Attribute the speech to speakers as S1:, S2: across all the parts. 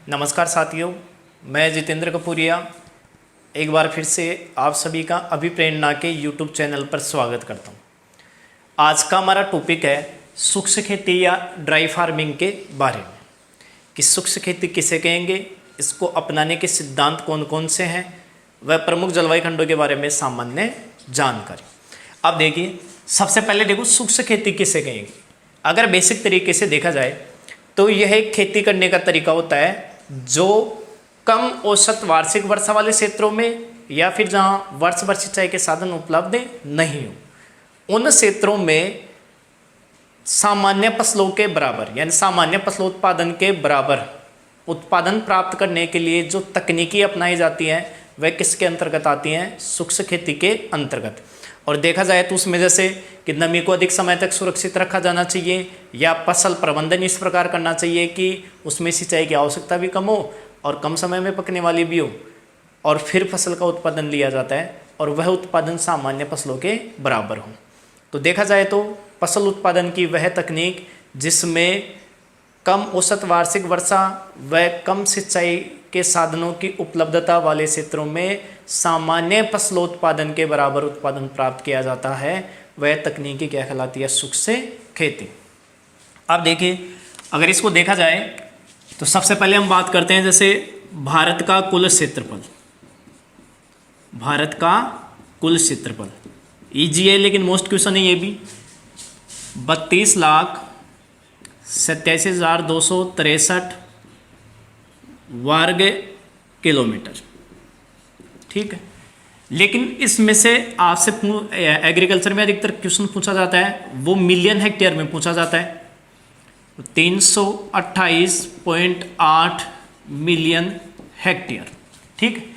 S1: नमस्कार साथियों, मैं जितेंद्र कपूरिया एक बार फिर से आप सभी का अभिप्रेरणा के यूट्यूब चैनल पर स्वागत करता हूं। आज का हमारा टॉपिक है शुष्क खेती या ड्राई फार्मिंग के बारे में कि शुष्क खेती किसे कहेंगे, इसको अपनाने के सिद्धांत कौन कौन से हैं, वह प्रमुख जलवायु खंडों के बारे में सामान्य जानकारी। अब देखिए, सबसे पहले देखो शुष्क खेती किसे कहेंगे। अगर बेसिक तरीके से देखा जाए तो यह एक खेती करने का तरीका होता है जो कम औसत वार्षिक वर्षा वाले क्षेत्रों में या फिर जहां वर्ष भर सिंचाई के साधन उपलब्ध नहीं हो, उन क्षेत्रों में सामान्य फसलों के बराबर यानी सामान्य फसलों उत्पादन के बराबर उत्पादन प्राप्त करने के लिए जो तकनीकी अपनाई जाती हैं वह किसके अंतर्गत आती हैं? शुष्क खेती के अंतर्गत। और देखा जाए तो उसमें जैसे कि नमी को अधिक समय तक सुरक्षित रखा जाना चाहिए या फसल प्रबंधन इस प्रकार करना चाहिए कि उसमें सिंचाई की आवश्यकता भी कम हो और कम समय में पकने वाली भी हो, और फिर फसल का उत्पादन लिया जाता है और वह उत्पादन सामान्य फसलों के बराबर हो। तो देखा जाए तो फसल उत्पादन की वह तकनीक जिसमें कम औसत वार्षिक वर्षा व कम सिंचाई के साधनों की उपलब्धता वाले क्षेत्रों में सामान्य फसलोत्पादन के बराबर उत्पादन प्राप्त किया जाता है, वह तकनीकी क्या कहलाती है? शुष्क खेती। अब देखिए, अगर इसको देखा जाए तो सबसे पहले हम बात करते हैं जैसे भारत का कुल क्षेत्रफल। भारत का कुल क्षेत्रफल ईजी है लेकिन मोस्ट क्वेश्चन है ये भी। 32,87,263 वर्ग किलोमीटर, ठीक है। लेकिन इसमें से आपसे एग्रीकल्चर में अधिकतर क्वेश्चन पूछा जाता है वो मिलियन हेक्टेयर में पूछा जाता है। 328.8 मिलियन हेक्टेयर, ठीक।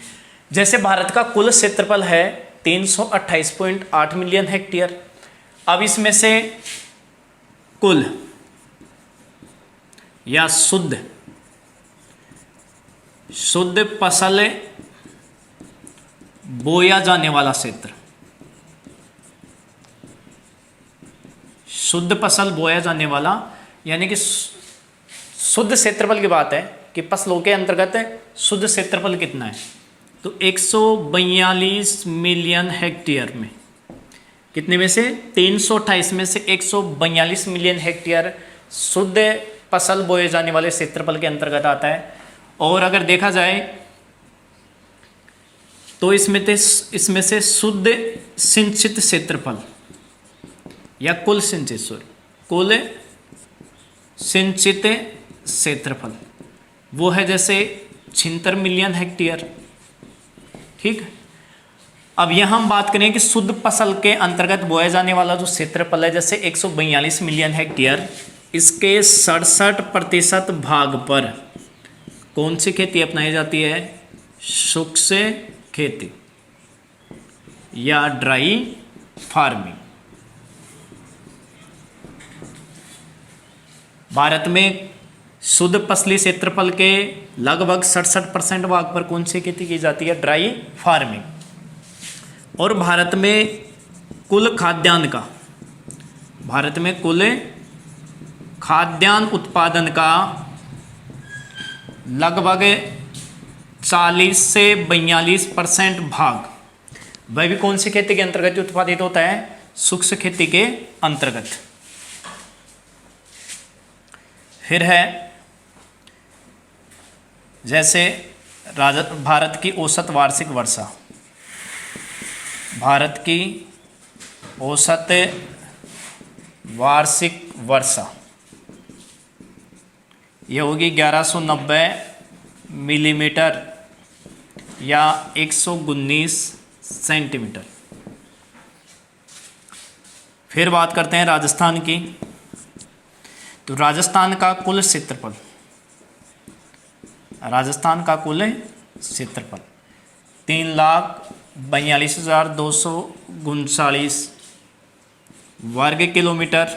S1: जैसे भारत का कुल क्षेत्रफल है 328.8 मिलियन हेक्टेयर। अब इसमें से कुल या शुद्ध फसल बोया जाने वाला क्षेत्र, शुद्ध फसल बोया जाने वाला यानी कि शुद्ध क्षेत्रफल की बात है कि फसलों के अंतर्गत शुद्ध क्षेत्रफल कितना है, तो 142 मिलियन हेक्टेयर में कितने में से 328 में से 142 मिलियन हेक्टेयर शुद्ध फसल बोए जाने वाले क्षेत्रफल के अंतर्गत आता है। और अगर देखा जाए तो इसमें से शुद्ध सिंचित क्षेत्रफल या कुल सिंचित क्षेत्रफल वो है जैसे 76 मिलियन हेक्टेयर, ठीक। अब यहां हम बात करें कि शुद्ध फसल के अंतर्गत बोया जाने वाला जो क्षेत्रफल है जैसे 142 मिलियन हेक्टेयर, इसके 67% भाग पर कौन सी खेती अपनाई जाती है? शुष्क खेती या ड्राई फार्मिंग। भारत में शुद्ध फसली क्षेत्रफल के लगभग 67% भाग पर कौन सी खेती की जाती है? Dry farming. और भारत में कुल खाद्यान्न उत्पादन का लगभग 40 से 42% भाग वह भी कौन सी खेती के अंतर्गत उत्पादित होता है? शुष्क खेती के अंतर्गत। फिर है जैसे भारत की औसत वार्षिक वर्षा, भारत की औसत वार्षिक वर्षा यह होगी 1190 मिलीमीटर या 119 सेंटीमीटर। फिर बात करते हैं राजस्थान की, तो राजस्थान का कुल क्षेत्रफल 3,42,239 वर्ग किलोमीटर।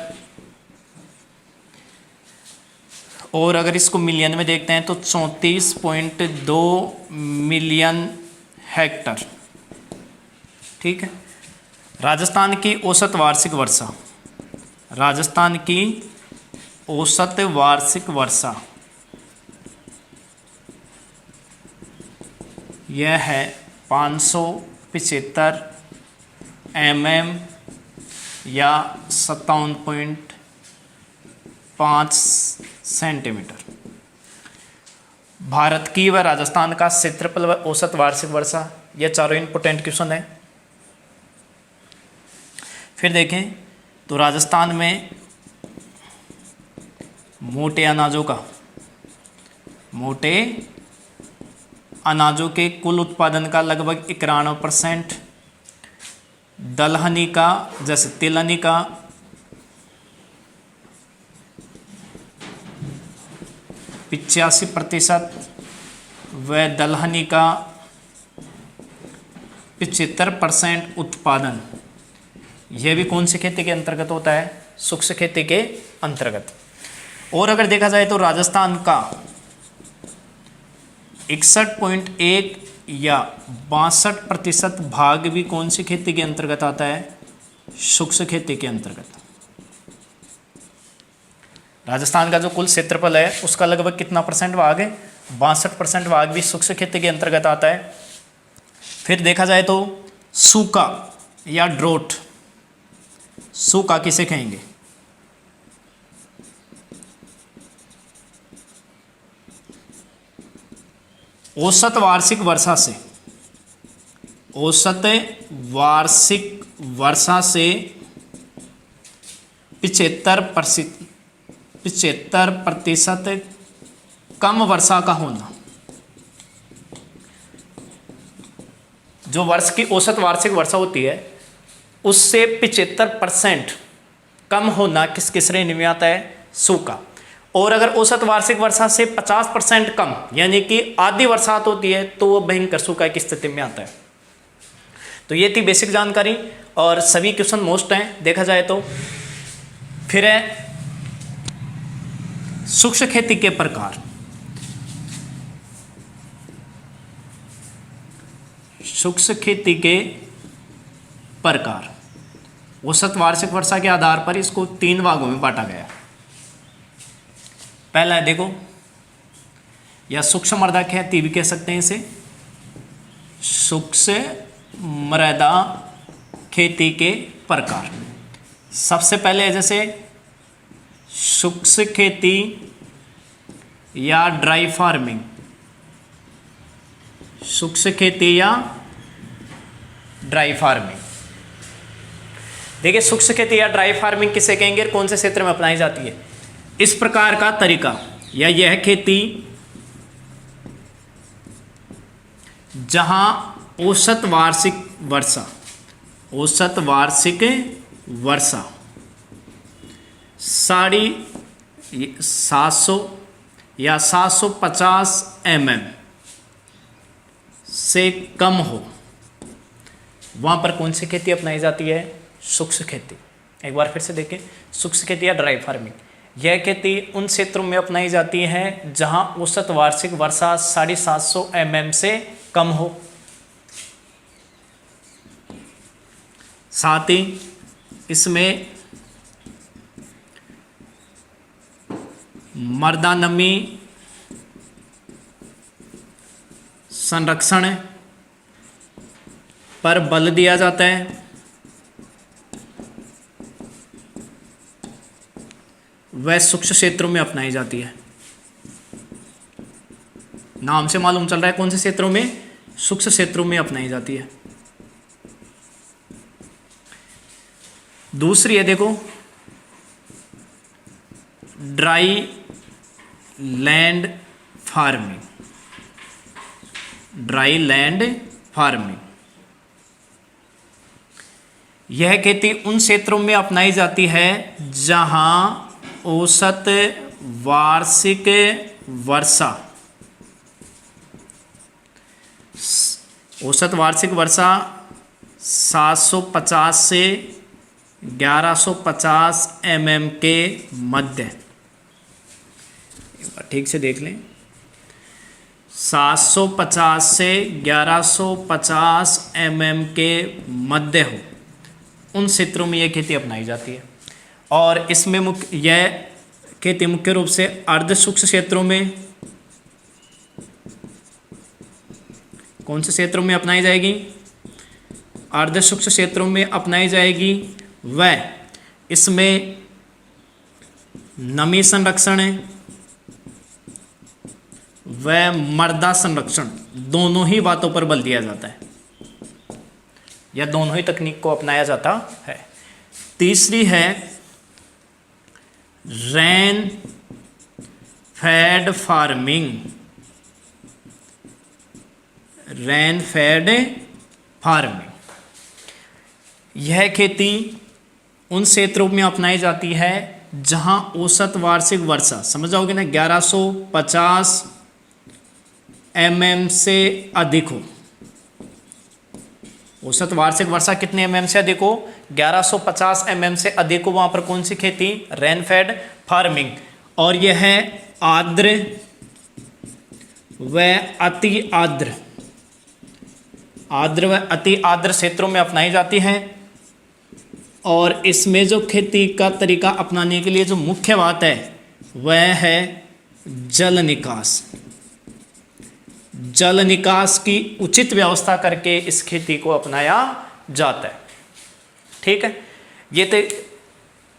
S1: और अगर इसको मिलियन में देखते हैं तो 34.2 मिलियन हेक्टर, ठीक है। राजस्थान की औसत वार्षिक वर्षा, राजस्थान की औसत वार्षिक वर्षा यह है 575 mm या 57.5 सेंटीमीटर। भारत की व राजस्थान का क्षेत्रफल व औसत वार्षिक वर्षा, यह चारों इंपोर्टेंट क्वेश्चन है। फिर देखें तो राजस्थान में मोटे अनाजों के कुल उत्पादन का लगभग 91%, दलहनी का जैसे तिलहनी का 85% व दलहनी का 75% उत्पादन, यह भी कौन सी खेती के अंतर्गत होता है? शुष्क खेती के अंतर्गत। और अगर देखा जाए तो राजस्थान का 61.1 या 62% भाग भी कौन सी खेती के अंतर्गत आता है? शुष्क खेती के अंतर्गत। राजस्थान का जो कुल क्षेत्रफल है उसका लगभग कितना परसेंट भाग है? 62% भाग भी शुष्क खेती के अंतर्गत आता है। फिर देखा जाए तो सूखा या ड्रोट, सूखा किसे कहेंगे? औसत वार्षिक वर्षा से 75% कम वर्षा का होना। जो वर्ष की औसत वार्षिक वर्षा होती है उससे 75% कम होना किस श्रेणी में आता है? सूखा। और अगर औसत वार्षिक वर्षा से 50% कम यानी कि आधी बरसात होती है तो वो भयंकर सूखा की स्थिति में आता है। तो ये थी बेसिक जानकारी और सभी क्वेश्चन मोस्ट हैं देखा जाए तो। फिर है शुष्क खेती के प्रकार। शुष्क खेती के प्रकार औसत वार्षिक वर्षा के आधार पर इसको 3 भागों में बांटा गया। पहला है देखो, या सूक्ष्म मृदा खेती भी कह सकते हैं इसे, सूक्ष्म मृदा खेती के प्रकार। सबसे पहले है जैसे शुष्क खेती या ड्राई फार्मिंग, शुष्क खेती या ड्राई फार्मिंग। देखिए शुष्क खेती या ड्राई फार्मिंग किसे कहेंगे, कौन से क्षेत्र में अपनाई जाती है? इस प्रकार का तरीका या यह खेती जहां औसत वार्षिक वर्षा 750 या 750 mm से कम हो, वहां पर कौन सी खेती अपनाई जाती है? शुष्क खेती। एक बार फिर से देखें, शुष्क खेती या ड्राई फार्मिंग, यह खेती उन क्षेत्रों में अपनाई जाती है जहां औसत वार्षिक वर्षा 750 mm से कम हो। साथ ही इसमें मृदा नमी संरक्षण पर बल दिया जाता है। वह सूक्ष्म क्षेत्रों में अपनाई जाती है। नाम से मालूम चल रहा है कौन से क्षेत्रों में? सूक्ष्म क्षेत्रों में अपनाई जाती है। दूसरी है देखो dry land farming. Dry land farming, यह खेती उन क्षेत्रों में अपनाई जाती है जहां औसत वार्षिक वर्षा 750 से 1150 mm के मध्य। ठीक से देख लें, 750 से 1150 mm के मध्य हो, उन क्षेत्रों में यह खेती अपनाई जाती है। और इसमें यह खेती मुख्य रूप से अर्ध शुष्क क्षेत्रों में, कौन से क्षेत्रों में अपनाई जाएगी? अर्ध शुष्क क्षेत्रों में अपनाई जाएगी। वह इसमें नमी संरक्षण है व मृदा संरक्षण, दोनों ही बातों पर बल दिया जाता है, या दोनों ही तकनीक को अपनाया जाता है। तीसरी है rain fade farming. Rain fade farming, यह खेती उन क्षेत्रों में अपनाई जाती है जहां औसत वार्षिक वर्षा, समझ जाओगे ना, 1150 mm से अधिक हो। औसत वार्षिक वर्षा कितने mm से अधिक हो? 1150 mm से अधिक हो। वहां पर कौन सी खेती? Rainfed farming. और यह है आर्द्र व अति आर्द्र, आर्द्र व अति आर्द्र क्षेत्रों में अपनाई जाती है। और इसमें जो खेती का तरीका अपनाने के लिए जो मुख्य बात है वह है जल निकास। जल निकास की उचित व्यवस्था करके इस खेती को अपनाया जाता है। ठीक है, ये थे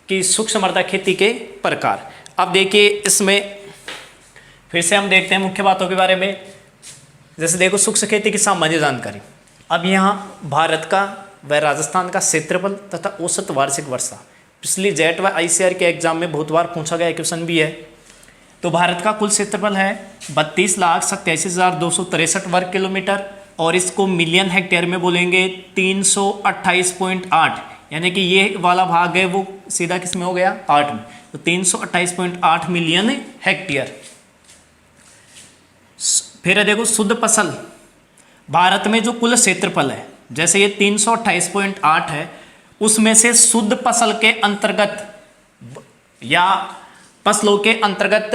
S1: कि सूक्ष्म मृदा खेती के प्रकार। अब देखिए इसमें फिर से हम देखते हैं मुख्य बातों के बारे में। जैसे देखो सूक्ष्म खेती की सामान्य जानकारी। अब यहाँ भारत का व राजस्थान का क्षेत्रफल तथा औसत वार्षिक वर्षा, पिछली जेट व आईसीआर के एग्जाम में बहुत बार पूछा गया क्वेश्चन भी है। तो भारत का कुल क्षेत्रफल है 32,87,263 वर्ग किलोमीटर, और इसको मिलियन हेक्टेयर में बोलेंगे 328.8, यानी कि ये वाला भाग है वो सीधा किस में हो गया? 8 में। तो 328.8 मिलियन हेक्टेयर। फिर देखो शुद्ध फसल, भारत में जो कुल क्षेत्रफल है, जैसे ये 328.8 है, उसमें से शुद्ध फसल के अंतर्गत या फसलों के अंतर्गत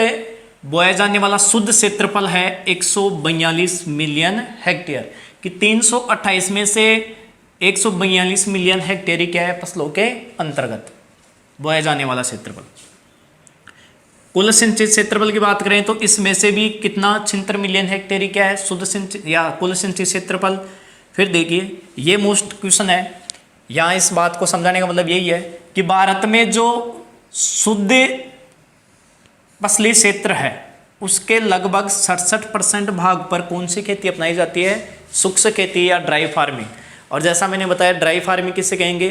S1: बोया जाने वाला शुद्ध क्षेत्रफल है 142 मिलियन हेक्टेयर। कि 328 में से 142 मिलियन हेक्टेयर ही क्या है? फसलों के अंतर्गत बोया जाने वाला क्षेत्रफल। कुल सिंचित क्षेत्रफल की बात करें तो इसमें से भी कितना? 76 मिलियन हेक्टेयर ही क्या है? शुद्ध सिंचित या कुल सिंचित क्षेत्रफल। फिर देखिए ये मोस्ट क्वेश्चन है, यहाँ इस बात को समझाने का मतलब यही है कि भारत में जो शुद्ध फसली क्षेत्र है उसके लगभग 67% भाग पर कौन सी खेती अपनाई जाती है? शुष्क खेती या ड्राई फार्मिंग। और जैसा मैंने बताया ड्राई फार्मिंग किसे कहेंगे?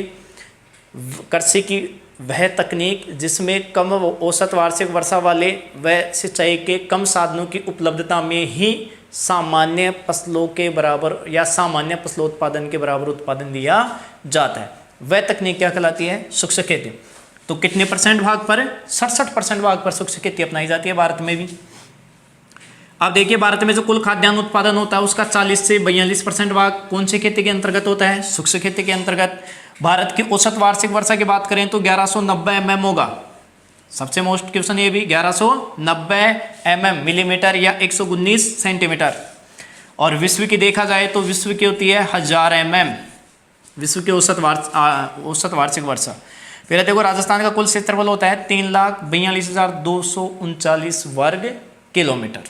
S1: कृषि की वह तकनीक जिसमें कम औसत वार्षिक वर्षा वाले व सिंचाई के कम साधनों की उपलब्धता में ही सामान्य फसलों के बराबर या सामान्य फसलों उत्पादन के बराबर उत्पादन दिया जाता है, वह तकनीक क्या कहलाती है? शुष्क खेती। तो कितने परसेंट भाग पर? 67% भाग पर शुष्क खेती अपनाई जाती है भारत में भी। अब देखिए भारत में जो कुल खाद्यान्न उत्पादन होता है उसका 40 से 42% भाग कौन सी खेती के अंतर्गत होता है? शुष्क खेती के अंतर्गत। भारत की औसत वार्षिक वर्षा की बात करें तो 1190 mm होगा। सबसे मोस्ट क्वेश्चन ये भी 1190 mm मिलीमीटर या 119 सेंटीमीटर। और विश्व की देखा जाए तो विश्व की होती है 1000 mm, विश्व की औसत वार्षिक वर्षा। फिर देखो राजस्थान का कुल क्षेत्रफल होता है 3,42,239 वर्ग किलोमीटर,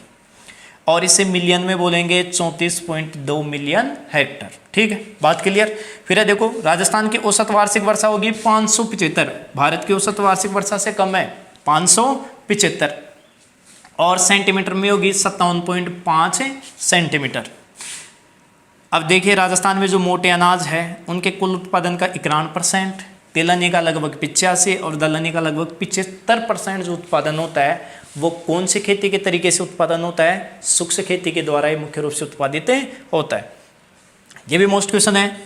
S1: और इसे मिलियन में बोलेंगे 34.2 मिलियन हेक्टर। ठीक है, बात क्लियर। फिर देखो राजस्थान की औसत वार्षिक वर्षा होगी 575, भारत की औसत वार्षिक वर्षा से कम है 575, और सेंटीमीटर में होगी 57.5 सेंटीमीटर। अब देखिए राजस्थान में जो मोटे अनाज है उनके कुल उत्पादन का 91%, तिलहनी का लगभग 85 और दलहनी का लगभग 75% जो उत्पादन होता है वो कौन सी खेती के तरीके से उत्पादन होता है? शुष्क खेती के द्वारा ही मुख्य रूप से उत्पादित होता है। ये भी मोस्ट क्वेश्चन है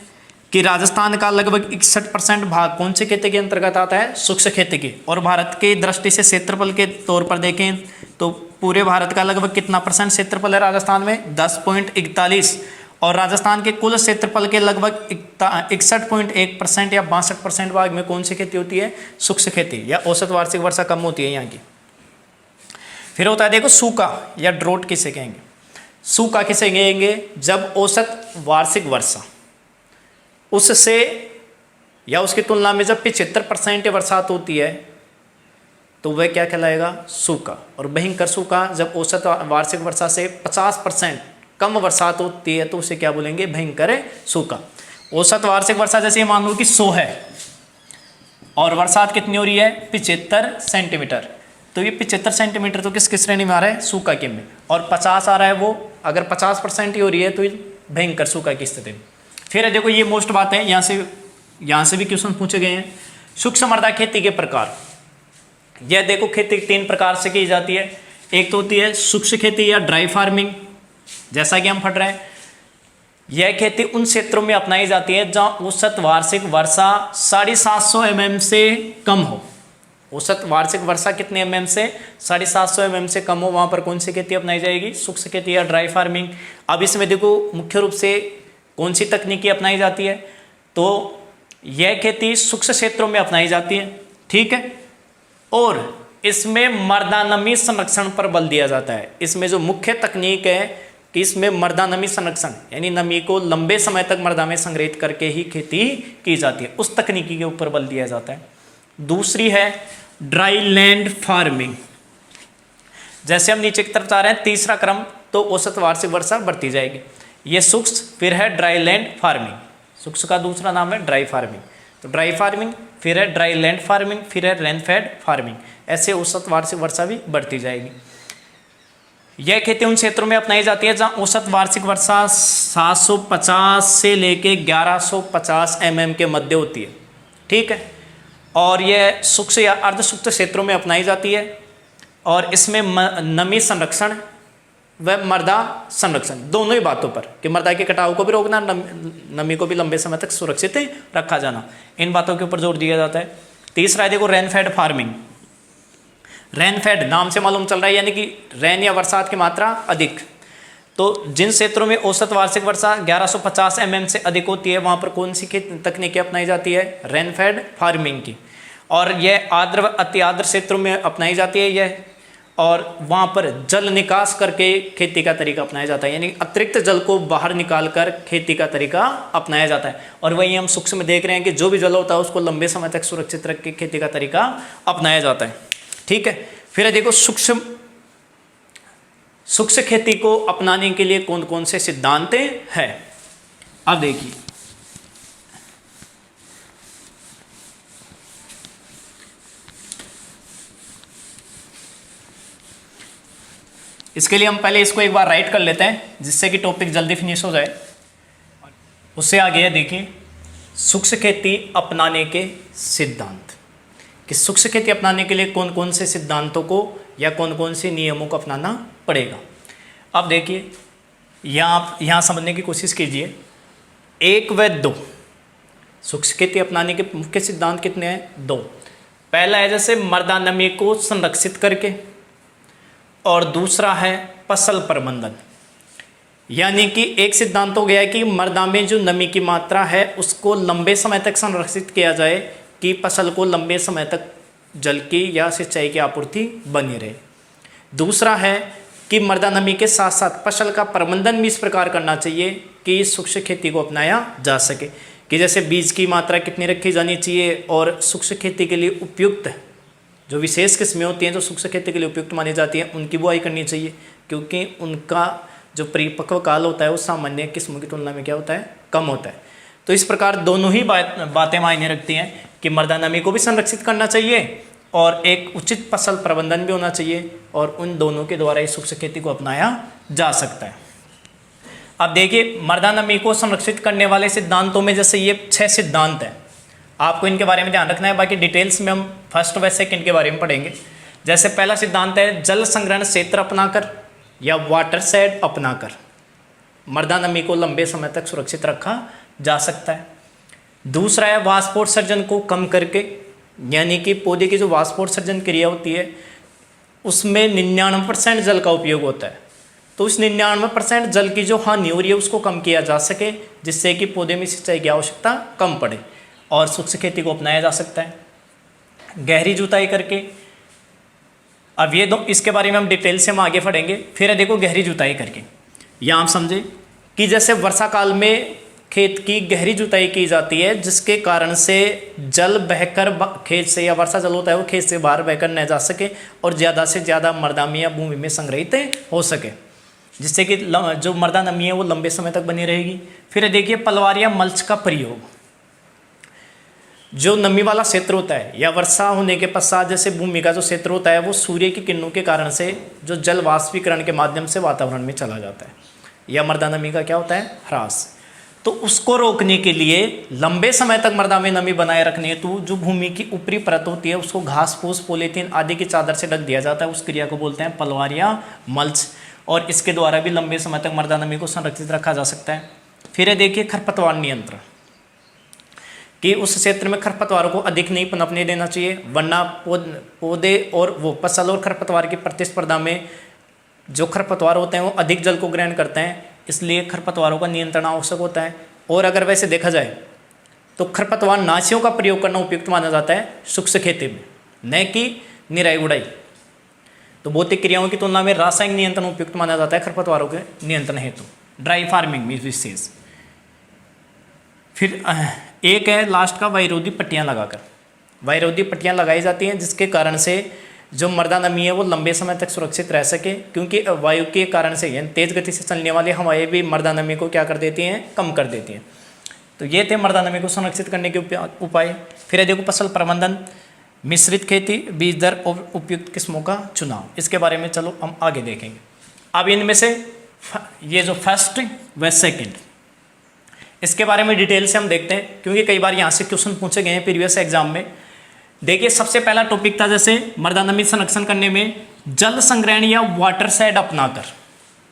S1: कि राजस्थान का लगभग 61% भाग कौन सी खेती के अंतर्गत आता है? शुष्क खेती की। और भारत की दृष्टि से क्षेत्रफल के तौर पर देखें तो पूरे भारत का लगभग कितना परसेंट क्षेत्रफल है राजस्थान में? 10.41, और राजस्थान के कुल क्षेत्रफल के लगभग 61.1% या 62% भाग में कौन सी खेती होती है? शुष्क खेती, या औसत वार्षिक वर्षा कम होती है यहाँ की। फिर होता है देखो सूखा या ड्रोट किसे कहेंगे? सूखा किसे कहेंगे? जब औसत वार्षिक वर्षा उससे या उसकी तुलना में जब 75% बरसात होती है तो वह क्या कहलाएगा? सूखा। और भयंकर सूखा जब औसत वार्षिक वर्षा से 50% कम बरसात होती है तो उसे क्या बोलेंगे, भयंकर सूखा। औसत वार्षिक वर्षा जैसे मान लो कि 100 है और बरसात कितनी हो रही है, 75 सेंटीमीटर, तो ये 75 सेंटीमीटर तो किस श्रेणी में आ रहा है, सूखा के में। और 50 आ रहा है, वो अगर 50% ही हो रही है तो ये भयंकर सूखा की स्थिति में। फिर देखो ये मोस्ट बात है, यहाँ से भी क्वेश्चन पूछे गए हैं। सूक्ष्म मृदा खेती के प्रकार, यह देखो खेती 3 प्रकार से की जाती है। एक तो होती है शुष्क खेती या ड्राई फार्मिंग, जैसा कि हम पढ़ रहे हैं। यह खेती उन क्षेत्रों में अपनाई जाती है जहां औसत वार्षिक वर्षा 750 mm से कम हो। औसत वार्षिक वर्षा कितने mm से, 750 mm से कम हो, वहां पर कौन सी खेती अपनाई जाएगी, शुष्क खेती या ड्राई फार्मिंग। अब इसमें देखो मुख्य रूप से कौन सी तकनीकी अपनाई जाती है, तो यह खेती शुष्क क्षेत्रों में अपनाई जाती है, ठीक है। और इसमें मृदा नमी संरक्षण पर बल दिया जाता है। इसमें जो मुख्य तकनीक है कि इसमें मृदा नमी संरक्षण, यानी नमी को लंबे समय तक मृदा में संग्रहित करके ही खेती की जाती है, उस तकनीकी के ऊपर बल दिया जाता है। दूसरी है ड्राई लैंड फार्मिंग। जैसे हम नीचे की तरफ जा रहे हैं, तीसरा क्रम, तो औसत वार्षिक वर्षा बढ़ती जाएगी। ये शुष्क, फिर है ड्राई लैंड फार्मिंग। शुष्क का दूसरा नाम है ड्राई फार्मिंग, तो ड्राई फार्मिंग, फिर है ड्राई लैंड फार्मिंग, फिर है रेन फेड फार्मिंग। ऐसे औसत वार्षिक वर्षा भी बढ़ती जाएगी। यह खेती उन क्षेत्रों में अपनाई जाती है जहां औसत वार्षिक वर्षा 750 से लेके 1150 mm के मध्य होती है, ठीक है। और यह शुष्क या अर्ध शुष्क क्षेत्रों में अपनाई जाती है, और इसमें नमी संरक्षण व मृदा संरक्षण दोनों ही बातों पर, कि मृदा के कटाव को भी रोकना, नमी को भी लंबे समय तक सुरक्षित रखा जाना, इन बातों के ऊपर जोर दिया जाता है। तीसरा है देखो rain fade farming. Rain fade नाम से मालूम चल रहा है, यानी कि रेन या बरसात की मात्रा अधिक। तो जिन क्षेत्रों में औसत वार्षिक वर्षा 1150 mm से अधिक होती है, वहाँ पर कौन सी तकनीकें अपनाई जाती है, रेन फेड फार्मिंग की। और यह आर्द्र व अति आर्द्र क्षेत्रों में अपनाई जाती है यह, और वहाँ पर जल निकास करके खेती का तरीका अपनाया जाता है, यानी अतिरिक्त जल को बाहर निकाल कर खेती का तरीका अपनाया जाता है। और वही हम सूक्ष्म में देख रहे हैं कि जो भी जल होता है उसको लंबे समय तक सुरक्षित रख के खेती का तरीका अपनाया जाता है, ठीक है। फिर देखो सूक्ष्म खेती को अपनाने के लिए कौन कौन से सिद्धांत हैं। अब देखिए, इसके लिए हम पहले इसको एक बार राइट कर लेते हैं, जिससे कि टॉपिक जल्दी फिनिश हो जाए। उससे आगे है देखिए, शुष्क खेती अपनाने के सिद्धांत, कि शुष्क खेती अपनाने के लिए कौन कौन से सिद्धांतों को या कौन कौन से नियमों को अपनाना पड़ेगा। अब देखिए, यहाँ समझने की कोशिश कीजिए। 1 व 2 शुष्क खेती अपनाने के मुख्य सिद्धांत कितने हैं, 2। पहला है जैसे मृदा नमी को संरक्षित करके, और दूसरा है फसल प्रबंधन। यानी कि एक सिद्धांत हो गया है कि मृदा में जो नमी की मात्रा है उसको लंबे समय तक संरक्षित किया जाए, कि फसल को लंबे समय तक जल की या सिंचाई की आपूर्ति बनी रहे। दूसरा है कि मृदा नमी के साथ साथ फसल का प्रबंधन भी इस प्रकार करना चाहिए कि शुष्क खेती को अपनाया जा सके, कि जैसे बीज की मात्रा कितनी रखी जानी चाहिए, और शुष्क खेती के लिए उपयुक्त जो विशेष किस्में होती हैं जो शुष्क खेती के लिए उपयुक्त मानी जाती हैं, उनकी बुआई करनी चाहिए, क्योंकि उनका जो परिपक्व काल होता है वो सामान्य किस्मों की तुलना में क्या होता है, कम होता है। तो इस प्रकार दोनों ही बातें मायने रखती हैं कि मृदा नमी को भी संरक्षित करना चाहिए और एक उचित फसल प्रबंधन भी होना चाहिए, और उन दोनों के द्वारा इस शुष्क खेती को अपनाया जा सकता है। अब देखिए, मृदा नमी को संरक्षित करने वाले सिद्धांतों में जैसे ये 6 सिद्धांत हैं, आपको इनके बारे में ध्यान रखना है। बाकी डिटेल्स में हम फर्स्ट व सेकंड के बारे में पढ़ेंगे। जैसे पहला सिद्धांत है जल संग्रहण क्षेत्र अपनाकर या वाटर शेड अपनाकर मृदा नमी को लंबे समय तक सुरक्षित रखा जा सकता है। दूसरा है वाष्पोत्सर्जन को कम करके, यानी कि पौधे की जो वाष्पोत्सर्जन क्रिया होती है उसमें 99% जल का उपयोग होता है, तो उस 99% जल की जो हानि हो रही है उसको कम किया जा सके, जिससे कि पौधे में सिंचाई की आवश्यकता कम पड़े, और शुष्क खेती को अपनाया जा सकता है। गहरी जुताई करके, अब ये दो इसके बारे में हम डिटेल से हम आगे पढ़ेंगे। फिर देखो गहरी जुताई करके, यहाँ हम समझे कि जैसे वर्षा काल में खेत की गहरी जुताई की जाती है, जिसके कारण से जल बहकर खेत से, या वर्षा जल होता है वो खेत से बाहर बहकर न जा सके और ज़्यादा से ज़्यादा मृदा में या भूमि में संग्रहित हो सके। जिससे कि जो मृदा नमी है वो लंबे समय तक बनी रहेगी। फिर देखिए पलवार या मल्च का प्रयोग, जो नमी वाला क्षेत्र होता है या वर्षा होने के पश्चात जैसे भूमि का जो क्षेत्र होता है वो सूर्य की किरणों के कारण से जो जल वाष्पीकरण के माध्यम से वातावरण में चला जाता है, या मृदा नमी का क्या होता है, ह्रास। तो उसको रोकने के लिए लंबे समय तक मृदा में नमी बनाए रखने हेतु जो भूमि की ऊपरी परत होती है उसको घास फूस पॉलीथीन आदि की चादर से ढक दिया जाता है। उस क्रिया को बोलते हैं पलवार या मल्च, और इसके द्वारा भी लंबे समय तक मृदा नमी को संरक्षित रखा जा सकता है। फिर देखिए खरपतवार नियंत्रण, कि उस क्षेत्र में खरपतवारों को अधिक नहीं पनपने देना चाहिए, वरना पौधे और वो फसल और खरपतवार की प्रतिस्पर्धा में जो खरपतवार होते हैं वो अधिक जल को ग्रहण करते हैं, इसलिए खरपतवारों का नियंत्रण आवश्यक होता है। और अगर वैसे देखा जाए तो खरपतवार नाशियों का प्रयोग करना उपयुक्त माना जाता है शुष्क खेती में, न कि निराई गुड़ाई। तो भौतिक क्रियाओं की तुलना में रासायनिक नियंत्रण उपयुक्त माना जाता है खरपतवारों के नियंत्रण हेतु, ड्राई फार्मिंग में विशेष। फिर एक है लास्ट का वायुरोधी पट्टियाँ लगाकर, वायुरोधी पट्टियाँ लगाई जाती हैं जिसके कारण से जो मृदा नमी है वो लंबे समय तक सुरक्षित रह सके, क्योंकि वायु के कारण से यानी तेज गति से चलने वाली हवाएं भी मृदा नमी को क्या कर देती हैं, कम कर देती हैं। तो ये थे मृदा नमी को संरक्षित करने के उपाय। फिर देखो फसल प्रबंधन, मिश्रित खेती, बीज दर और उपयुक्त किस्मों का चुनाव, इसके बारे में चलो हम आगे देखेंगे। अब इनमें से ये जो फर्स्ट व सेकेंड, इसके बारे में डिटेल से हम देखते हैं, क्योंकि कई बार यहाँ से क्वेश्चन पूछे गए हैं प्रीवियस एग्जाम में। देखिए सबसे पहला टॉपिक था जैसे मृदा नमी संरक्षण करने में जल संग्रहण या वाटर शेड अपनाकर,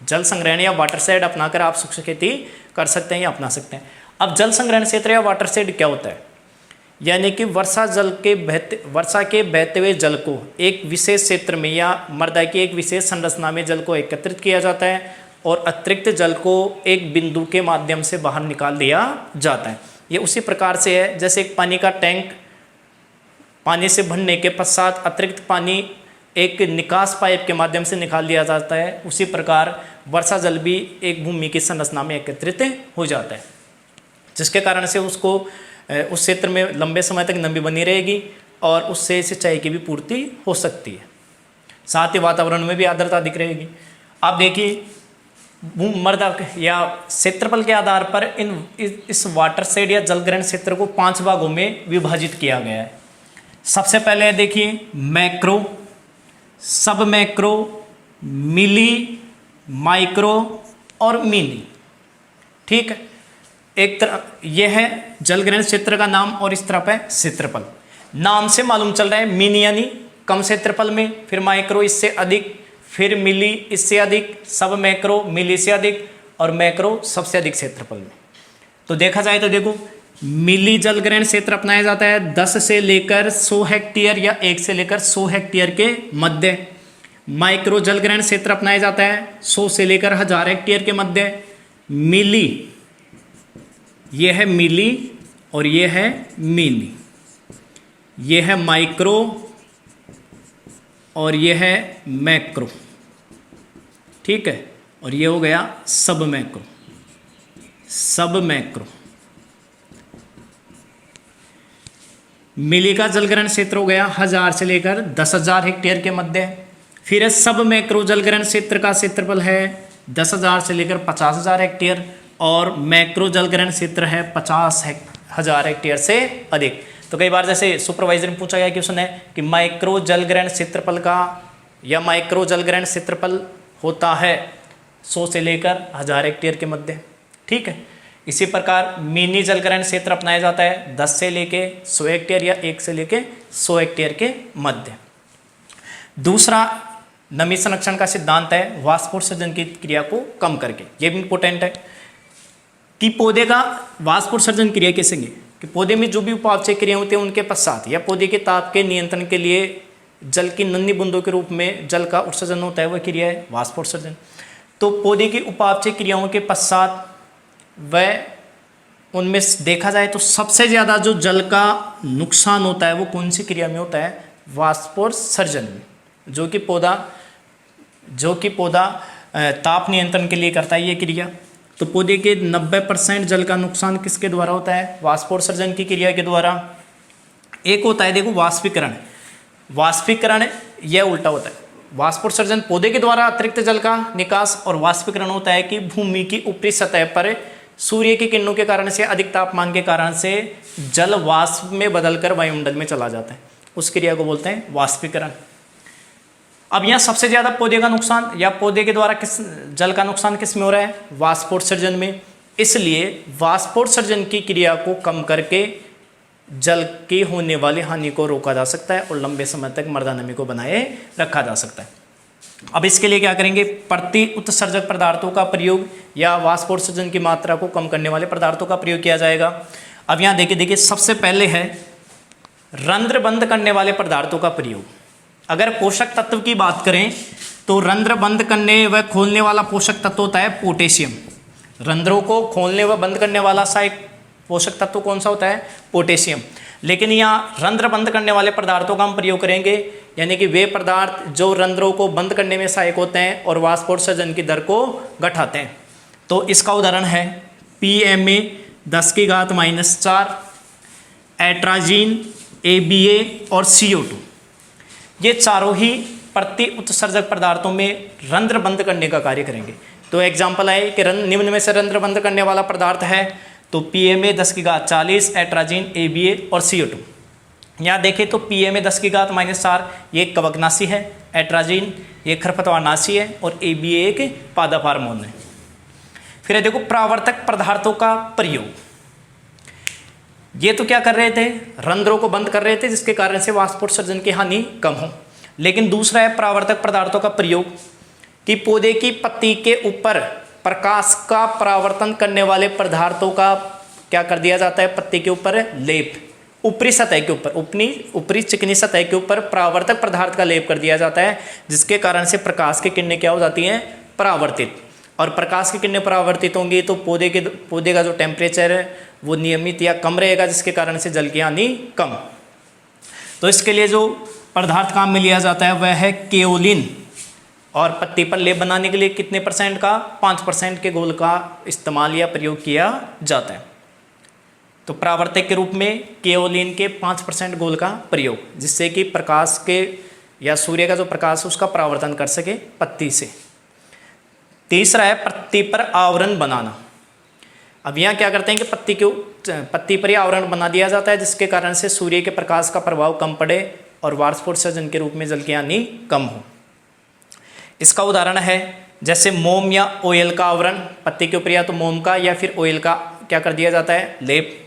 S1: जल संग्रहण या वाटर शेड अपनाकर आप शुष्क खेती कर सकते हैं या अपना सकते हैं। अब जल संग्रहण क्षेत्र या वाटर शेड क्या होता है, यानी कि वर्षा के बहते हुए जल को एक विशेष क्षेत्र में या मृदा की एक विशेष संरचना में जल को एकत्रित किया जाता है और अतिरिक्त जल को एक बिंदु के माध्यम से बाहर निकाल दिया जाता है। ये उसी प्रकार से है जैसे एक पानी का टैंक पानी से भरने के पश्चात अतिरिक्त पानी एक निकास पाइप के माध्यम से निकाल दिया जाता है, उसी प्रकार वर्षा जल भी एक भूमि की संरचना में एकत्रित हो जाता है, जिसके कारण से उसको उस क्षेत्र में लंबे समय तक नमी बनी रहेगी और उससे सिंचाई की भी पूर्ति हो सकती है, साथ ही वातावरण में भी आर्द्रता अधिक रहेगी। आप देखिए मृदा या क्षेत्रफल के आधार पर इस वाटर शेड या जलग्रहण क्षेत्र को 5 भागों में विभाजित किया गया है। सबसे पहले देखिए मैक्रो, सब मैक्रो, मिली, माइक्रो और मिनी। ठीक है, एक तरफ यह है जलग्रहण क्षेत्र का नाम और इस तरफ है क्षेत्रफल। नाम से मालूम चल रहा है मिनी यानी कम क्षेत्रफल में, फिर माइक्रो इससे अधिक, फिर मिली इससे अधिक, सब मैक्रो मिली से अधिक और मैक्रो सबसे अधिक क्षेत्रफल में। तो देखा जाए तो देखो मिली जलग्रहण क्षेत्र अपनाया जाता है 10 से लेकर 100 हेक्टेयर या 1 से लेकर 100 हेक्टेयर के मध्य। माइक्रो जलग्रहण क्षेत्र अपनाया जाता है 100 से लेकर 1000 हेक्टेयर के मध्य। मिली, यह है मिली और यह है मिनी, यह है माइक्रो और यह है मैक्रो। ठीक है, और ये हो गया सब मैक्रो, सब मैक्रो। मिली का जलग्रहण क्षेत्र हो गया 1000 से लेकर 10,000 हेक्टेयर के मध्य। फिर सब मैक्रो जलग्रहण क्षेत्र का क्षेत्रफल है 10,000 से लेकर 50,000 हेक्टेयर और मैक्रो जलग्रहण क्षेत्र है 50,000 हेक्टेयर से अधिक। तो कई बार जैसे सुपरवाइजर में पूछा गया क्वेश्चन है कि माइक्रो जलग्रहण क्षेत्रफल का या माइक्रो जलग्रहण क्षेत्रफल होता है 100 से लेकर 1000 हेक्टेयर के मध्य। ठीक है, इसी प्रकार मिनी जलग्रहण क्षेत्र अपनाया जाता है 10 से लेके 100 हेक्टेयर या 1 से लेके 100 हेक्टेयर के मध्य। दूसरा नमी संरक्षण का सिद्धांत है वाष्पोत्सर्जन की क्रिया को कम करके। ये भी इंपॉर्टेंट है कि पौधे का वाष्पोत्सर्जन क्रिया कैसे है कि पौधे में जो भी उपापचय क्रिया होती है उनके पश्चात या पौधे के ताप के नियंत्रण के लिए जल की नन्ही बूंदों के रूप में जल का उत्सर्जन होता है, वह क्रिया है वाष्पोत्सर्जन। तो पौधे की उपापचय क्रियाओं के पश्चात वह उनमें देखा जाए तो सबसे ज़्यादा जो जल का नुकसान होता है वो कौन सी क्रिया में होता है, वाष्पोत्सर्जन में, जो कि पौधा ताप नियंत्रण के लिए करता है ये क्रिया। तो पौधे के 90% जल का नुकसान किसके द्वारा होता है, वाष्पोत्सर्जन की क्रिया के द्वारा। एक होता है देखो वाष्पीकरण, वाष्पीकरण यह उल्टा होता है, वाष्पोत्सर्जन पौधे के द्वारा अतिरिक्त जल का निकास, और वाष्पीकरण होता है कि भूमि की ऊपरी सतह पर सूर्य की किरणों के कारण से अधिक तापमान के कारण से जल वाष्प में बदलकर वायुमंडल में चला जाता है, उस क्रिया को बोलते हैं वाष्पीकरण। अब यहाँ सबसे ज्यादा पौधे का नुकसान या पौधे के द्वारा किस जल का नुकसान किस में हो रहा है? वाष्पोत्सर्जन में। इसलिए वाष्पोत्सर्जन की क्रिया को कम करके जल की होने वाली हानि को रोका जा सकता है और लंबे समय तक मृदा नमी को बनाए रखा जा सकता है। अब इसके लिए क्या करेंगे? प्रति उत्सर्जक पदार्थों का प्रयोग या वाष्पोत्सर्जन की मात्रा को कम करने वाले पदार्थों का प्रयोग किया जाएगा। अब यहाँ देखिए सबसे पहले है रंध्र बंद करने वाले पदार्थों का प्रयोग। अगर पोषक तत्व की बात करें तो रंध्र बंद करने व खोलने वाला पोषक तत्व होता है पोटेशियम। रंध्रों को खोलने व बंद करने वाला सहायक पोषक तत्व कौन सा होता है? पोटेशियम। लेकिन यहाँ रंध्र बंद करने वाले पदार्थों का हम प्रयोग करेंगे, यानी कि वे पदार्थ जो रंध्रों को बंद करने में सहायक होते हैं और वाष्पोत्सर्जन की दर को घटाते हैं। तो इसका उदाहरण है PMA 10⁻⁴, एट्राजीन, ABA और CO2। ये चारों ही प्रति उत्सर्जक पदार्थों में रंध्र बंद करने का कार्य करेंगे। तो एग्जाम्पल है कि निम्न में से रंध्र बंद करने वाला पदार्थ है तो PMA 10⁻40, एट्राजीन, ABA और CO2। यहाँ देखें तो PMA 10⁻⁴ ये एक कवकनाशी है, एट्राजीन ये खरपतवारनाशी है और ABA एक पादप हार्मोन है। फिर देखो प्रावर्तक पदार्थों का प्रयोग। ये तो क्या कर रहे थे? रंध्रों को बंद कर रहे थे जिसके कारण से वाष्पोत्सर्जन की हानि कम हो। लेकिन दूसरा है प्रावर्तक पदार्थों का प्रयोग, कि पौधे की पत्ती के ऊपर प्रकाश का परावर्तन करने वाले पदार्थों का क्या कर दिया जाता है? पत्ती के ऊपर लेप, ऊपरी सतह के ऊपर, ऊपरी चिकनी सतह के ऊपर परावर्तक पदार्थ का लेप कर दिया जाता है, जिसके कारण से प्रकाश की किरणें क्या हो जाती हैं? परावर्तित। और प्रकाश की किरणें परावर्तित होंगी तो पौधे का जो टेम्परेचर है वो नियमित या कम रहेगा, जिसके कारण से जल की हानि कम। तो इसके लिए जो पदार्थ काम में लिया जाता है वह है केओलिन, और पत्ती पर लेप बनाने के लिए कितने % का? 5% के घोल का इस्तेमाल या प्रयोग किया जाता है। तो परावर्तक के रूप में केओलिन के 5% घोल का प्रयोग, जिससे कि प्रकाश के या सूर्य का जो प्रकाश है उसका परावर्तन कर सके पत्ती से। तीसरा है पत्ती पर आवरण बनाना। अब यहाँ क्या करते हैं कि पत्ती पर ही आवरण बना दिया जाता है, जिसके कारण से सूर्य के प्रकाश का प्रभाव कम पड़े और वाष्पोत्सर्जन के रूप में जल की हानि कम हो। इसका उदाहरण है जैसे मोम या ऑयल का आवरण, पत्ती के ऊपर या तो मोम का या फिर ऑयल का क्या कर दिया जाता है? लेप।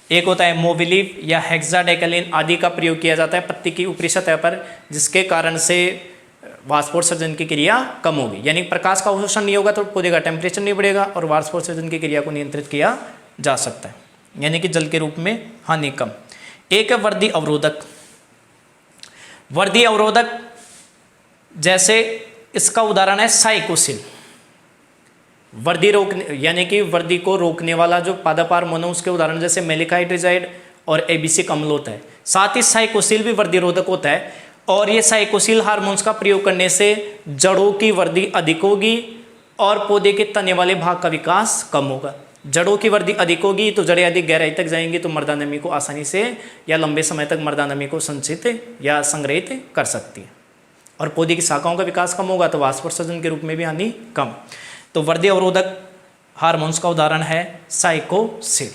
S1: एक होता है मोबिलिफ या हेक्साडेकाइलिन आदि का प्रयोग किया जाता है पत्ती की ऊपरी सतह पर, जिसके कारण से वाष्पोत्सर्जन की क्रिया कम होगी। यानी प्रकाश का अवशोषण नहीं होगा तो पौधे का टेम्परेचर नहीं बढ़ेगा और वाष्पोत्सर्जन की क्रिया को नियंत्रित किया जा सकता है, यानी कि जल के रूप में हानि कम। एक है वर्दी अवरोधक। वर्दी अवरोधक जैसे इसका उदाहरण है साइकोसिल। वर्दी रोकने यानी कि वर्दी को रोकने वाला जो पादप हार्मोन है उसके उदाहरण जैसे मेलिकाइड्रिजाइड और एबिसिक अम्ल होता है। साथ ही साइकोसिल भी वर्दी रोधक होता है, और ये साइकोसिल हार्मोन्स का प्रयोग करने से जड़ों की वृद्धि अधिक होगी और पौधे के तने वाले भाग का विकास कम होगा। जड़ों की वृद्धि अधिक होगी तो जड़ें अधिक गहराई तक जाएंगी तो मृदा नमी को आसानी से या लंबे समय तक मृदा नमी को संचित या संग्रहित कर सकती है, और पौधे की शाखाओं का विकास कम होगा तो वाष्पोत्सर्जन के रूप में भी हानि कम। तो वृद्धि अवरोधक हार्मोन्स का उदाहरण है साइकोसिल।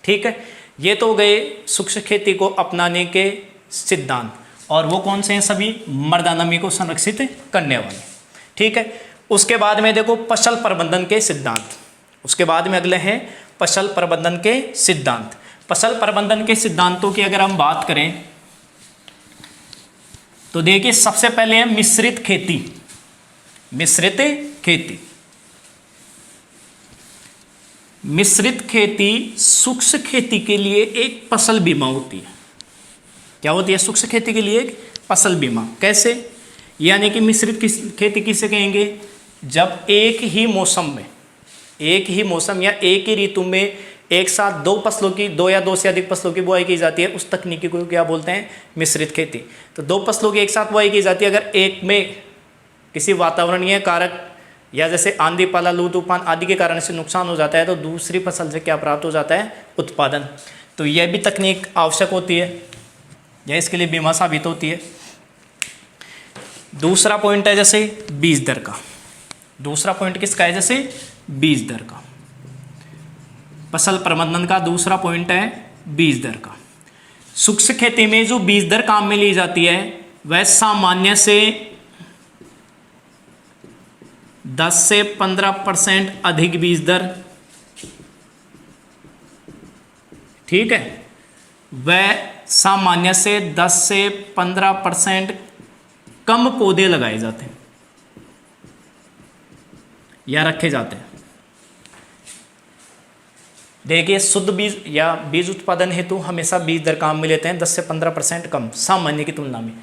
S1: ठीक है, ये तो गए सूक्ष्म खेती को अपनाने के सिद्धांत, और वो कौन से हैं? सभी मृदा नमी को संरक्षित करने वाले। ठीक है, उसके बाद में देखो फसल प्रबंधन के सिद्धांत। उसके बाद में अगले हैं फसल प्रबंधन के सिद्धांत। फसल प्रबंधन के सिद्धांतों की अगर हम बात करें तो देखिए सबसे पहले है मिश्रित खेती। मिश्रित खेती, मिश्रित खेती शुष्क खेती के लिए एक फसल बीमा होती है। क्या होती है? शुष्क खेती के लिए एक फसल बीमा। कैसे? यानी कि मिश्रित खेती किसे कहेंगे? जब एक ही मौसम या एक ही ऋतु में एक साथ दो फसलों की, दो या दो से अधिक फसलों की बुआई की जाती है, उस तकनीकी को क्या बोलते हैं? मिश्रित खेती। तो दो फसलों की एक साथ बुआई की जाती है। अगर एक में किसी वातावरणीय कारक या जैसे आंधी, पाला, लू, तूफान आदि के कारण से नुकसान हो जाता है तो दूसरी फसल से क्या प्राप्त हो जाता है? उत्पादन। तो यह भी तकनीक आवश्यक होती है या इसके लिए बीमा साबित होती है। दूसरा पॉइंट है जैसे बीज दर का, दूसरा पॉइंट किसका है, जैसे बीज दर का, फसल प्रबंधन का दूसरा पॉइंट है बीज दर का। शुष्क खेती में जो बीज दर काम में ली जाती है वह सामान्य से 10 से 15% अधिक बीज दर, ठीक है, वह सामान्य से 10 से 15% कम पौधे लगाए जाते हैं या रखे जाते हैं। देखिए शुद्ध बीज या बीज उत्पादन हेतु हमेशा बीज दर काम में लेते हैं 10 से 15% कम सामान्य की तुलना में।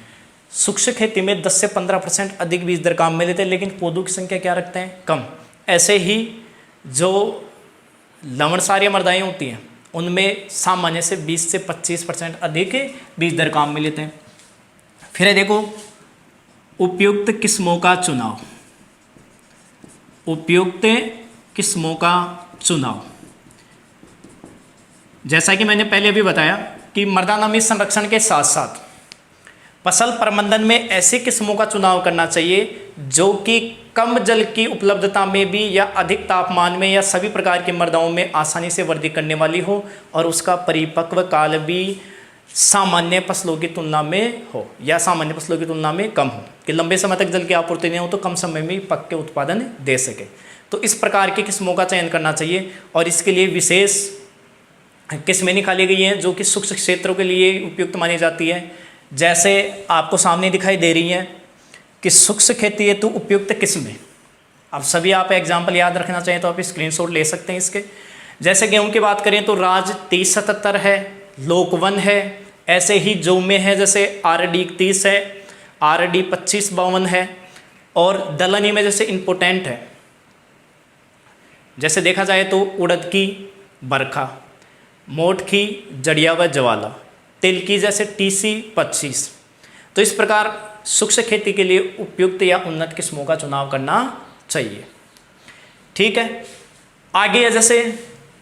S1: शुष्क खेती में 10 से 15% अधिक बीज दर काम में लेते हैं, लेकिन पौधों की संख्या क्या रखते हैं, कम। ऐसे ही जो लवणसारीय मृदाएं होती हैं उनमें सामान्य से 20 से 25% अधिक बीज दर काम में लेते हैं। फिर है देखो उपयुक्त किस्मों का चुनाव, उपयुक्त किस्मों का चुनाव। जैसा कि मैंने पहले भी बताया कि मृदा नमी संरक्षण के साथ साथ फसल प्रबंधन में ऐसी किस्मों का चुनाव करना चाहिए जो कि कम जल की उपलब्धता में भी या अधिक तापमान में या सभी प्रकार की मृदाओं में आसानी से वृद्धि करने वाली हो और उसका परिपक्व काल भी सामान्य फसलों की तुलना में हो या सामान्य फसलों की तुलना में कम हो, कि लंबे समय तक जल की आपूर्ति नहीं हो तो कम समय में पक के उत्पादन दे सके। तो इस प्रकार की किस्मों का चयन करना चाहिए और इसके लिए विशेष किस्में निकाली गई हैं जो कि शुष्क क्षेत्रों के लिए उपयुक्त मानी जाती है। जैसे आपको सामने दिखाई दे रही हैं कि शुष्क खेती हेतु उपयुक्त किस्में। अब सभी आप एग्जाम्पल याद रखना चाहें तो आप स्क्रीनशॉट ले सकते हैं इसके। जैसे गेहूं की बात करें तो राज 3077 है, लोकवन है, ऐसे ही जौमे है जैसे RD 31 है, RD 2552 है, और दलहनी में जैसे इम्पोर्टेंट है, जैसे देखा जाए तो उड़द की बरखा, मोठ की जड़िया व ज्वाला, तिल की जैसे TC 25। तो इस प्रकार शुष्क खेती के लिए उपयुक्त या उन्नत किस्मों का चुनाव करना चाहिए, ठीक है। आगे है जैसे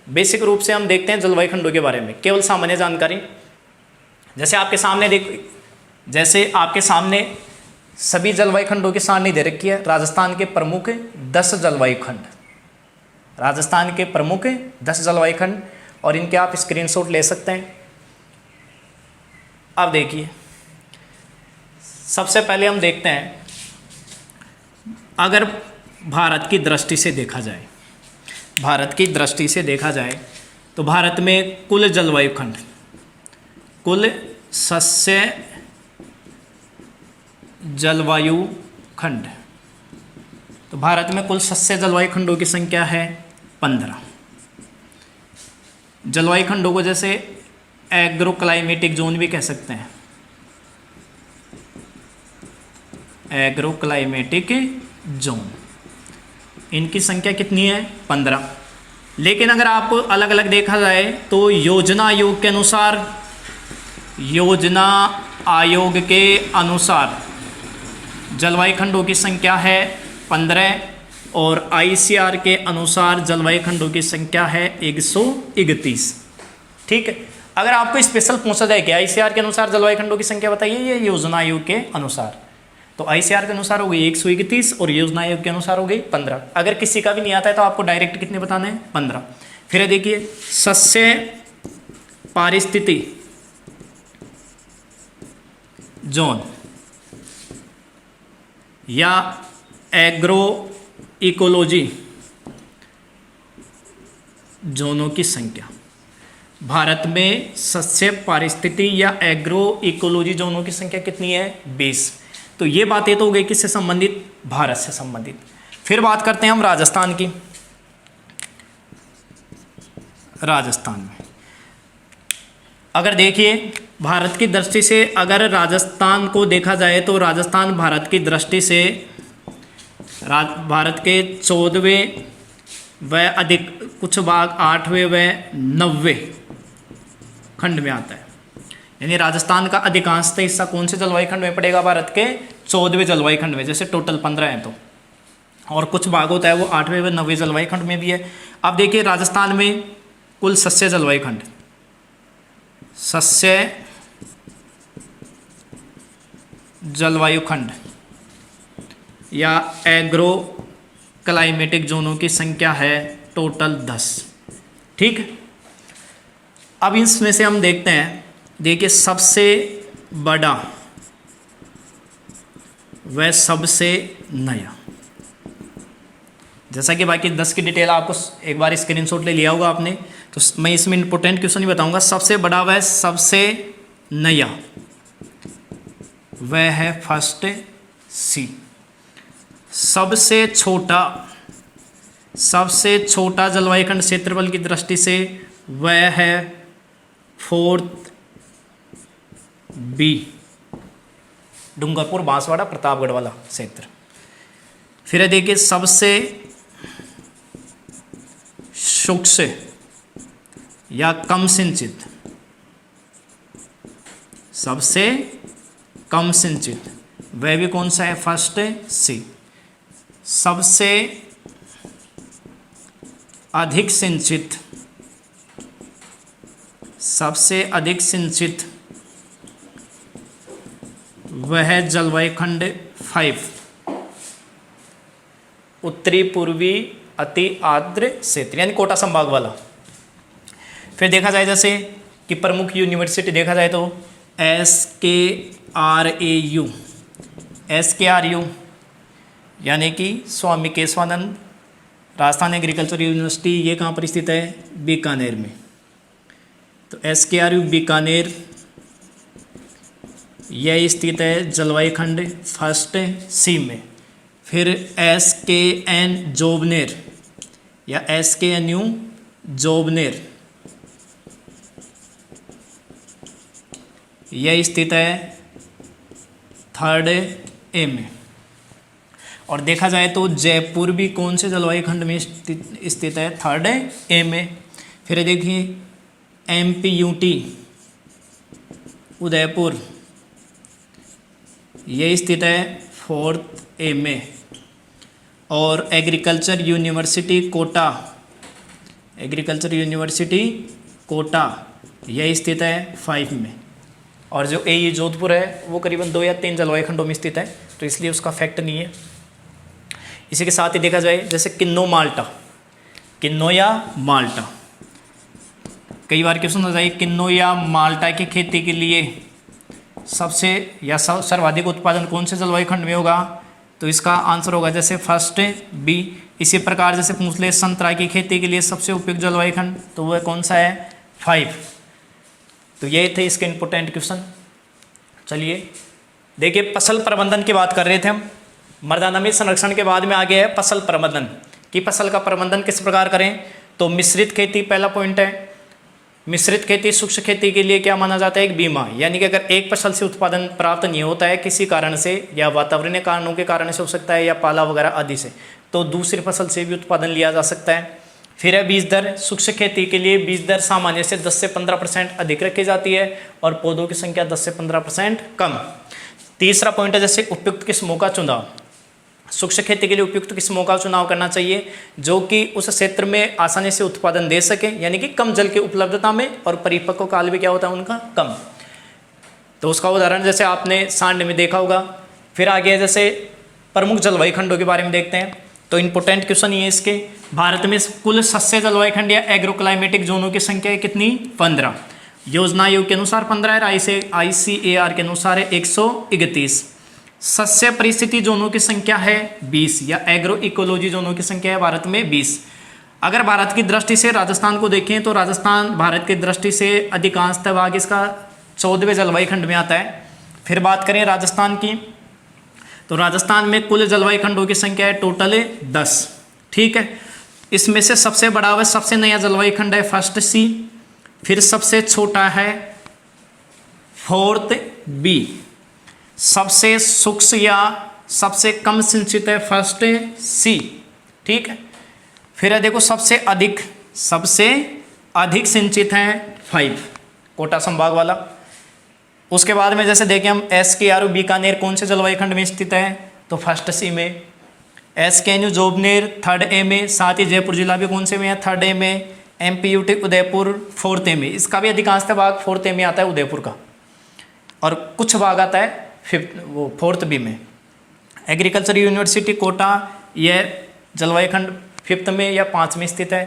S1: बेसिक रूप से हम देखते हैं जलवायु खंडों के बारे में, केवल सामान्य जानकारी। जैसे आपके सामने सभी जलवायु खंडों की सारणी दे रखी है। राजस्थान के प्रमुख 10 जलवायु खंड, राजस्थान के प्रमुख 10 जलवायु खंड, और इनके आप स्क्रीनशॉट ले सकते हैं। अब देखिए सबसे पहले हम देखते हैं, अगर भारत की दृष्टि से देखा जाए, भारत की दृष्टि से देखा जाए तो भारत में कुल जलवायु खंड, कुल सस्य जलवायु खंड, तो भारत में कुल सस्य जलवायु खंडों की संख्या है 15। जलवायु खंडों को जैसे एग्रो क्लाइमेटिक जोन भी कह सकते हैं, एग्रो क्लाइमेटिक जोन, इनकी संख्या कितनी है 15। लेकिन अगर आप अलग अलग देखा जाए तो योजना आयोग के अनुसार, योजना आयोग के अनुसार जलवायु खंडों की संख्या है 15 और ICR के अनुसार जलवायु खंडों की संख्या है 131, ठीक है। अगर आपको स्पेशल पूछा जाए कि ICR के अनुसार जलवायु खंडों की संख्या बताइए या योजना आयोग के अनुसार, तो ICR के अनुसार हो गई 131 और योजना आयोग के अनुसार हो गई 15। अगर किसी का भी नहीं आता है तो आपको डायरेक्ट कितने बताने हैं 15। फिर देखिए सस्य पारिस्थिति जोन या एग्रो इकोलॉजी जोनों की संख्या, भारत में सस्य पारिस्थिति या एग्रो इकोलॉजी जोनों की संख्या कितनी है 20। तो ये बातें तो हो गई किससे संबंधित, भारत से संबंधित। फिर बात करते हैं हम राजस्थान की। राजस्थान में अगर देखिए भारत की दृष्टि से अगर राजस्थान को देखा जाए तो राजस्थान भारत की दृष्टि से भारत के 14वें व अधिक कुछ भाग 8वें व 90वें खंड में आता है। यानी राजस्थान का अधिकांशतः हिस्सा कौन से जलवायु खंड में पड़ेगा, भारत के 14वें जलवायु खंड में, जैसे टोटल 15 हैं तो, और कुछ भाग होता है वो 8वें व 90वें जलवायु खंड में भी है। अब देखिए राजस्थान में कुल सस्य जलवायु खंड, सस्य जलवायु खंड या एग्रो क्लाइमेटिक जोनों की संख्या है टोटल 10। ठीक है, अब इसमें से हम देखते हैं, देखिए सबसे बड़ा व सबसे नया, जैसा कि बाकी 10 की डिटेल आपको एक बार स्क्रीनशॉट ले लिया होगा आपने, तो मैं इसमें इंपॉर्टेंट क्वेश्चन ही बताऊंगा। सबसे बड़ा व सबसे नया वह है फर्स्ट सी। सबसे छोटा जलवायु खंड क्षेत्रफल की दृष्टि से वह है फोर्थ बी, डूंगरपुर, बांसवाड़ा, प्रतापगढ़ वाला क्षेत्र। फिर देखिए सबसे सूक्ष्म या कम सिंचित, सबसे कम सिंचित वह भी कौन सा है, फर्स्ट सी। सबसे अधिक सिंचित, सबसे अधिक सिंचित वह जलवायु खंड 5, उत्तरी पूर्वी अति आर्द्र क्षेत्र, यानी कोटा संभाग वाला। फिर देखा जाए जैसे कि प्रमुख यूनिवर्सिटी देखा जाए तो SKRU यानी कि स्वामी केशवानंद राजस्थान एग्रीकल्चर यूनिवर्सिटी, ये कहाँ पर स्थित है, बीकानेर में। तो SKRU बीकानेर यह स्थित है जलवायु खंड फर्स्ट सी में। फिर SKN जोबनेर या SKNU जोबनेर यह स्थित है थर्ड ए में। और देखा जाए तो जयपुर भी कौन से जलवायु खंड में स्थित है, थर्ड ए में। फिर देखिए MPUT उदयपुर ये स्थित है फोर्थ ए में। और एग्रीकल्चर यूनिवर्सिटी कोटा यह स्थित है 5 में। और जो AU जोधपुर है वो करीबन 2 या 3 जलवायु खंडों में स्थित है, तो इसलिए उसका फैक्ट नहीं है। इसी के साथ ही देखा जाए जैसे किन्नो या माल्टा, कई बार क्वेश्चन हो जाए किन्नो या माल्टा की खेती के लिए सबसे या सर्वाधिक उत्पादन कौन से जलवायु खंड में होगा, तो इसका आंसर होगा जैसे फर्स्ट बी। इसी प्रकार जैसे पूछ ले संतरा की खेती के लिए सबसे उपयुक्त जलवायु खंड, तो वह कौन सा है, 5। तो ये थे इसके इंपोर्टेंट क्वेश्चन। चलिए देखिए फसल प्रबंधन की बात कर रहे थे हम। मृदा नमी संरक्षण के बाद में आ गया है फसल प्रबंधन, कि फसल का प्रबंधन किस प्रकार करें। तो मिश्रित खेती पहला पॉइंट है। मिश्रित खेती सूक्ष्म खेती के लिए क्या माना जाता है, एक बीमा, यानी कि अगर एक फसल से उत्पादन प्राप्त नहीं होता है किसी कारण से, या वातावरणीय कारणों के कारण से हो सकता है, या पाला वगैरह आदि से, तो दूसरी फसल से भी उत्पादन लिया जा सकता है। फिर है बीज दर। सूक्ष्म खेती के लिए बीज दर सामान्य से 10 से 15% अधिक रखी जाती है और पौधों की संख्या 10 से 15% कम। तीसरा पॉइंट है जैसे उपयुक्त किस्मों का चुनाव। सूक्ष्म खेती के लिए उपयुक्त किस्मों का चुनाव करना चाहिए जो कि उस क्षेत्र में आसानी से उत्पादन दे सके, यानी कि कम जल की उपलब्धता में, और परिपक्व काल भी क्या होता है उनका, कम। तो उसका उदाहरण जैसे आपने सांड में देखा होगा। फिर आगे जैसे प्रमुख जलवायु खंडों के बारे में देखते हैं। तो इंपोर्टेंट क्वेश्चन ये इसके, भारत में कुल सस्य जलवायु खंड या एग्रो क्लाइमेटिक जोनों की संख्या कितनी, 15। योजना आयोग के अनुसार 15 है, ICAR के अनुसार है 131। सस्य परिस्थिति जोनों की संख्या है 20, या एग्रो इकोलॉजी जोनों की संख्या है भारत में 20। अगर भारत की दृष्टि से राजस्थान को देखें तो राजस्थान भारत की दृष्टि से अधिकांशतः भाग इसका 14वें जलवायु खंड में आता है। फिर बात करें राजस्थान की, तो राजस्थान में कुल जलवायु खंडों की संख्या है टोटल 10। ठीक है, इसमें से सबसे बड़ा व सबसे नया जलवायु खंड है फर्स्ट सी। फिर सबसे छोटा है फोर्थ बी। सबसे सूक्ष्म या सबसे कम सिंचित है फर्स्ट सी। ठीक है, फिर है देखो सबसे अधिक सिंचित है 5, कोटा संभाग वाला। उसके बाद में जैसे देखें हम SKRU बीकानेर कौन से जलवायु खंड में स्थित है, तो फर्स्ट सी में। SKNU जोबनेर थर्ड ए में। साथ ही जयपुर जिला भी कौन से में है, थर्ड ए में। MPUT उदयपुर फोर्थ ए में। इसका भी अधिकांशतः भाग फोर्थ ए में आता है उदयपुर का, और कुछ भाग आता है फोर्थ बी में। एग्रीकल्चर यूनिवर्सिटी कोटा, यह जलवायु खंड 5th में या 5 में स्थित है।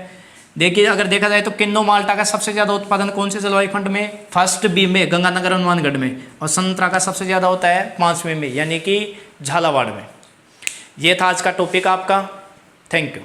S1: देखिए अगर देखा जाए तो किन्नौ माल्टा का सबसे ज़्यादा उत्पादन कौन से जलवायु खंड में, फर्स्ट बी में गंगानगर हनुमानगढ़ में, और संतरा का सबसे ज़्यादा होता है 5वें में यानी कि झालावाड़ में। ये था आज का टॉपिक आपका। Thank you.